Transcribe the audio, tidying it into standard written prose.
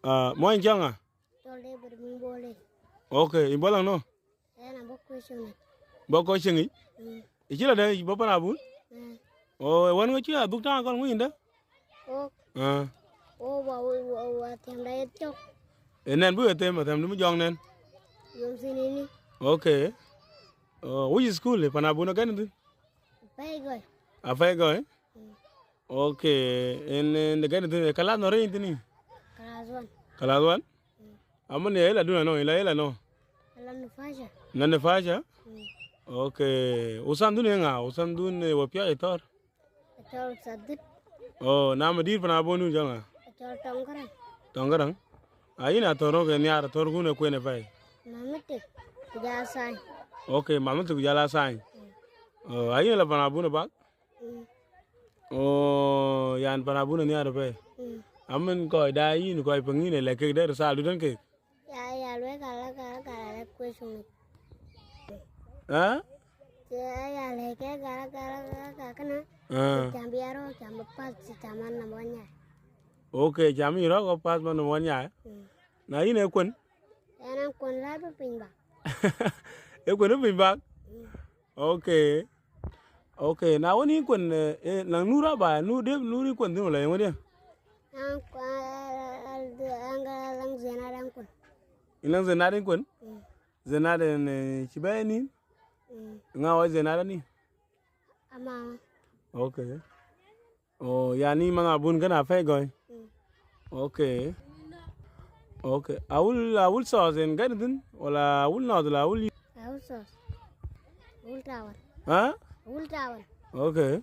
Mo in chang à? Tole berbole. Okay, in bolang no. Na bokko shone. Boko chingi. Ichila de bo pana bun. Oh, wan ngo chia duk ta kon ngin da. O wa tem da chok. Enen bu etem etem dum jong nen. Yom sinini. Okay. Which school pana bun kan du? Pai goy. A fai go eh? Okay, en de kan du kala no re intini. Karazwan. Kala wan? Amane ela duna no, ela no. Alam nufasha. Nan fasha? Okay. Usan dun nga, usan dun wapya itor. Atol sadut. Oh, nama dir pana bonu janga. Atol tongkaran. Tonggarang. Aina toro ke nyara tor gune ko ne pai. Mamete. Kujasai. Okay, mamu tu jala sai. Oh, aina la pana bonu bak. Oh, yan pana bonu nyara pai. Amen ko da yin ko pengine le ke der sa du den ke. Ya lwe kala ko shone. Ha? Ya le ke kala kana. Cambiaro campas caman namanya. Okay, jami ro ko pas man won ya. Na yin e kun. Enam kon la be pinba. E kun bin bak. Okay. Okay, na woni kun na nura ba nu de nuri kun din la yodi. Anga lang zena lang kon. Ilang zenadin kun? Zenadin chibani? Nga wa zenada ni? Ama. Okay. Oh, yani mga bun kana fay goy. Okay. Okay. Awul sauce en gadin wala awul na wala awul. Awul sauce. Awul tawar. Ha? Awul tawar. Okay.